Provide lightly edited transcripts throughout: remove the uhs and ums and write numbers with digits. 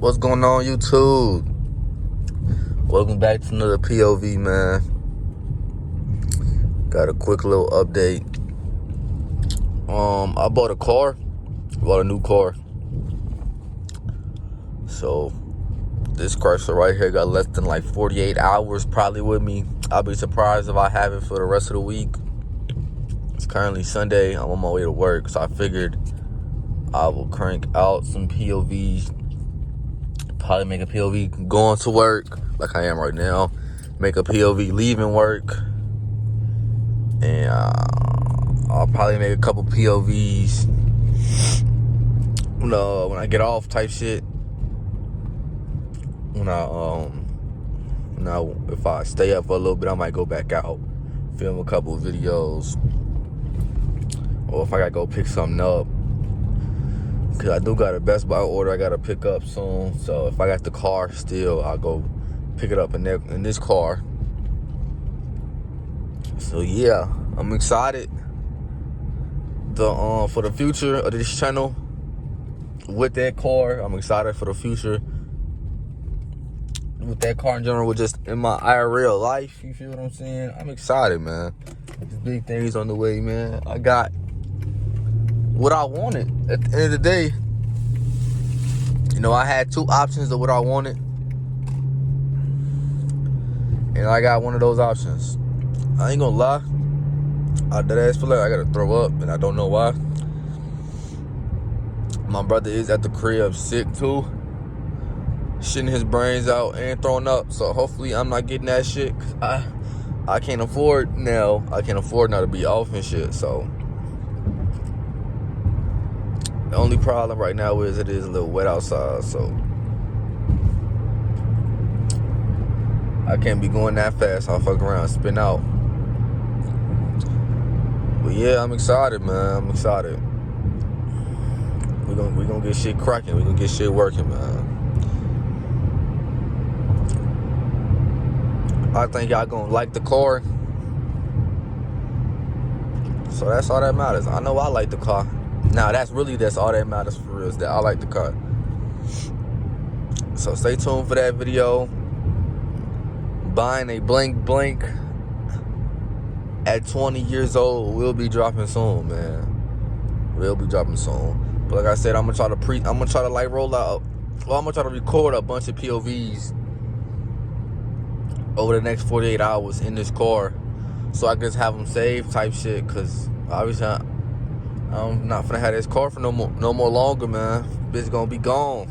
What's going on, YouTube? Welcome back to another POV, man. Got a quick little update. I bought a new car. So this Chrysler right here got less than like 48 hours probably with me. I'll be surprised if I have it for the rest of the week. It's currently Sunday. I'm on my way to work, so I figured I will crank out some POVs. Probably make a POV going to work like I am right now. Make a POV leaving work. And I'll probably make a couple POVs when I get off type shit. If I stay up for a little bit, I might go back out, film a couple of videos. Or if I gotta go pick something up. Cause I do got a Best Buy order I gotta pick up soon. So if I got the car still, I'll go pick it up in this car. So yeah, I'm excited for the future of this channel with that car. I'm excited for the future with that car in general, just in my IRL life. You feel what I'm saying? I'm excited, man. There's big things on the way, man. I got what I wanted. At the end of the day, I had two options of what I wanted, and I got one of those options. I ain't gonna lie, I deadass feel like I gotta throw up, and I don't know why. My brother is at the crib sick too, shitting his brains out and throwing up. So hopefully I'm not getting that shit, cause I can't afford now. I can't afford now to be off and shit. So the only problem right now is it is a little wet outside, so I can't be going that fast. I'll fuck around, spin out. But yeah, I'm excited, man. I'm excited. We gonna get shit cracking. We gonna get shit working, man. I think y'all gonna like the car. So that's all that matters. I know I like the car. Now that's all that matters for real, is that I like the car. So stay tuned for that video. Buying a blank at 20 years old will be dropping soon, man. Will be dropping soon. But like I said, I'm gonna try to roll out. Well, I'm gonna try to record a bunch of POVs over the next 48 hours in this car, so I can just have them saved type shit. Cause obviously I'm not finna have this car for no more longer, man. Bitch gonna be gone.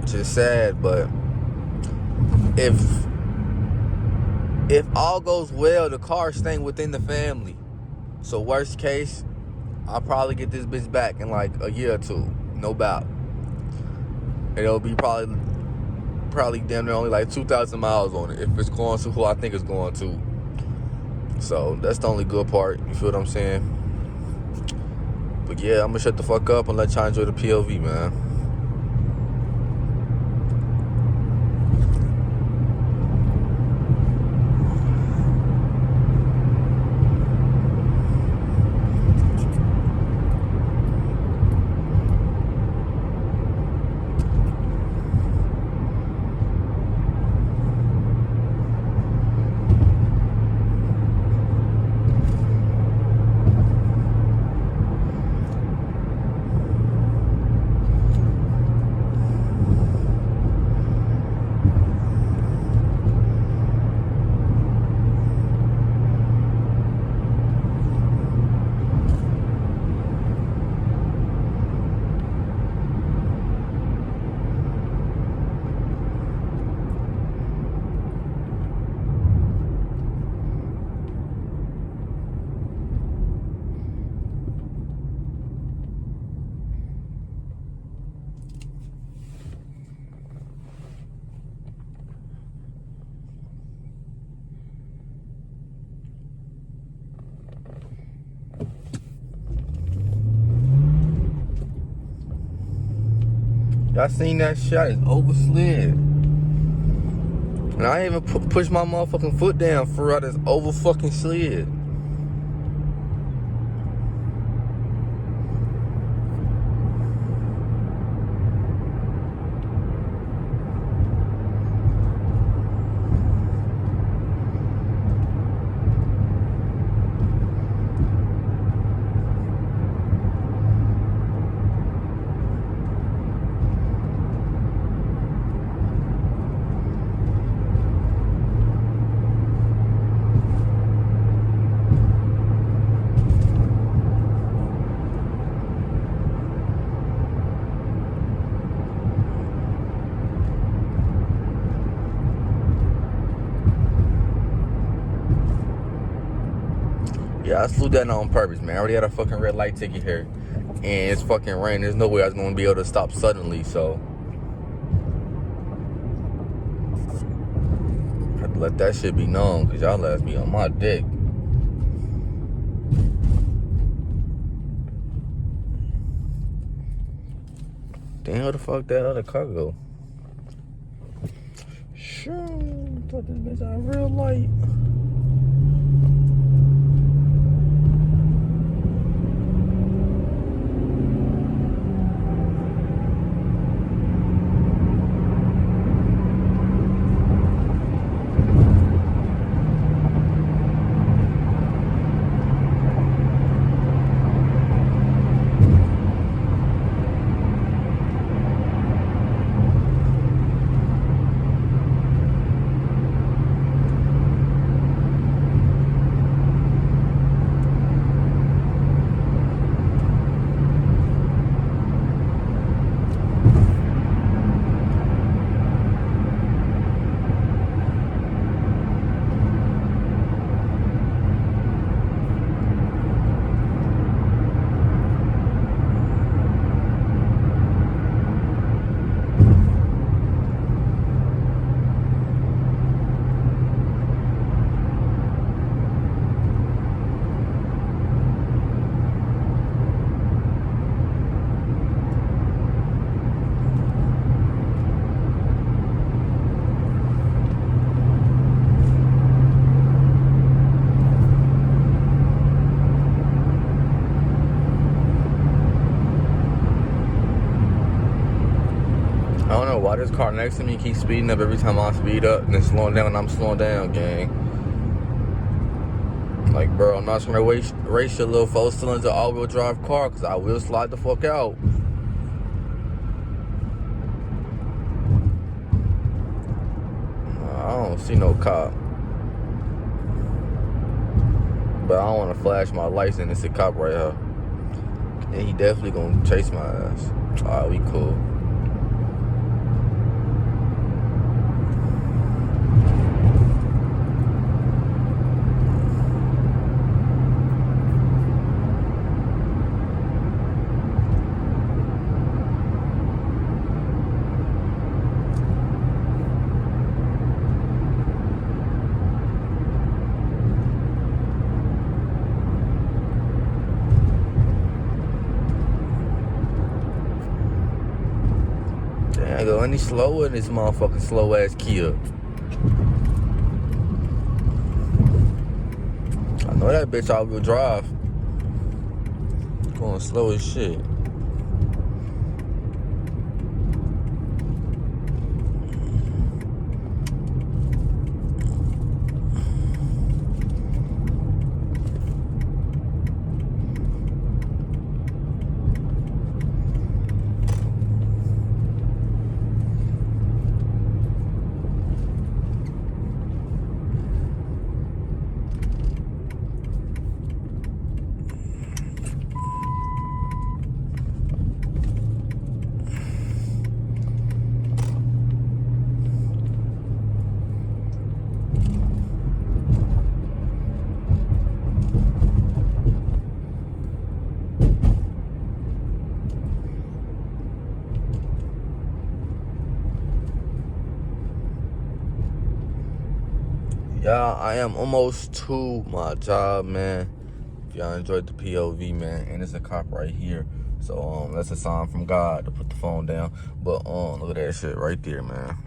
Which is sad, but if all goes well, the car staying within the family. So worst case, I'll probably get this bitch back in like a year or two, no doubt. It'll be probably damn near only like 2,000 miles on it if it's going to who I think it's going to. So that's the only good part. You feel what I'm saying? But yeah, I'm gonna shut the fuck up and let y'all enjoy the POV, man. Y'all seen that shot? It's overslid. And I ain't even push my motherfucking foot down for real. This over fucking slid. Yeah, I slewed that on purpose, man. I already had a fucking red light ticket here. And it's fucking rain. There's no way I was going to be able to stop suddenly, so I had to let that shit be known, because y'all ass be on my dick. Damn, where the fuck that other car go? Sure, thought this bitch had a real light. I don't know why this car next to me keeps speeding up every time I speed up and then slowing down when I'm slowing down, gang. Like, bro, I'm not just gonna race your little 4-cylinder all-wheel drive car, because I will slide the fuck out. I don't see no cop. But I don't want to flash my lights and it's a cop right here. And he definitely gonna chase my ass. Alright, we cool. I go any slower in this motherfucking slow ass Kia. I know that bitch all-wheel drive. Going slow as shit. Y'all, I am almost to my job, man. If y'all enjoyed the POV, man, and it's a cop right here. So that's a sign from God to put the phone down. But look at that shit right there, man.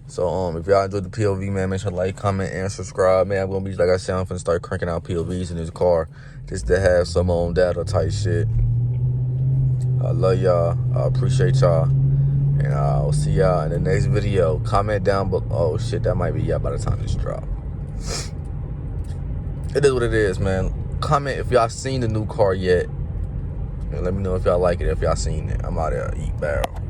So if y'all enjoyed the POV, man, make sure to like, comment, and subscribe, man. I'm gonna be, like I said, I'm finna start cranking out POVs in this car just to have some on data type shit. I love y'all. I appreciate y'all. And I'll see y'all in the next video. Comment down below. Oh shit, that might be y'all by the time this drop. It is what it is, man. Comment if y'all seen the new car yet. And let me know if y'all like it, if y'all seen it. I'm out there, eat barrel.